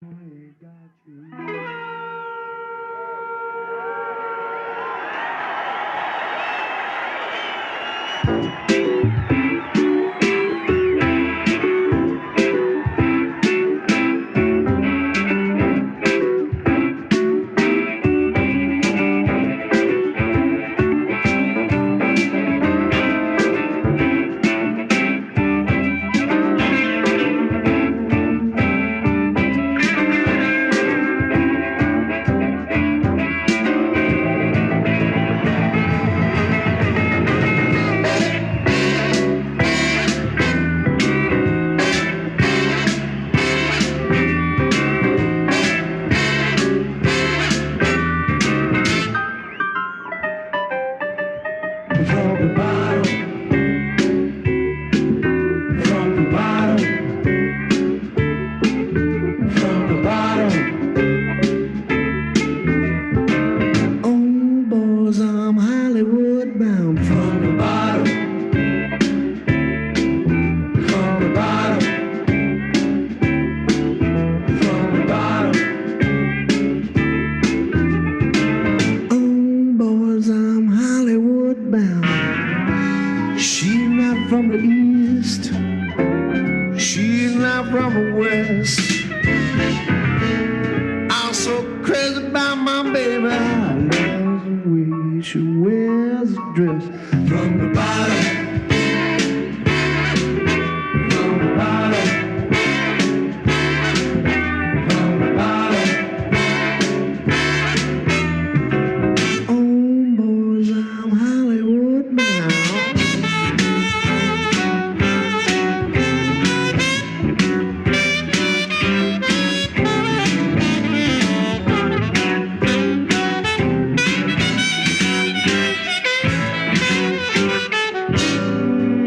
I got you. From the bottom, from the bottom, from the bottom. Oh, boys, I'm Hollywood bound. From the bottom, from the bottom, from the bottom. Oh, boys, I'm Hollywood bound. She's not from the east, she's not from the west. I'm so crazy about my baby, I love the way she wears a dress. From the bottom, from the bottom, from the bottom. Oh, boys, I'm Hollywood bound.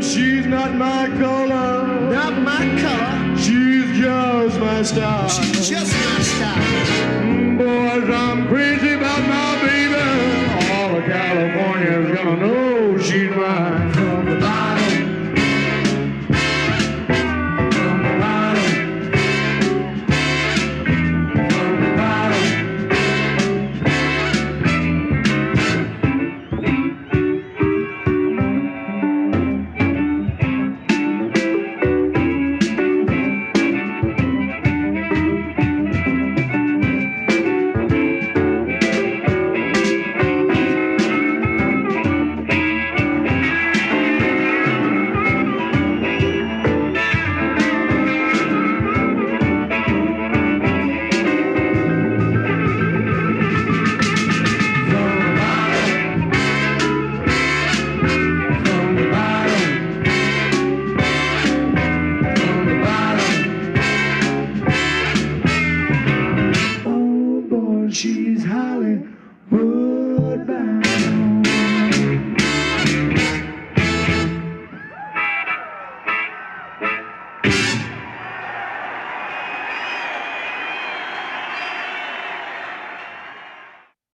She's not my color, not my color. She's just my style. She's just my style. Boys, I'm crazy about my baby. All of California's gonna know she's mine. From the bottom, from the bottom, from the bottom. From the bottom, from the bottom. Oh boy, she's Hollywood.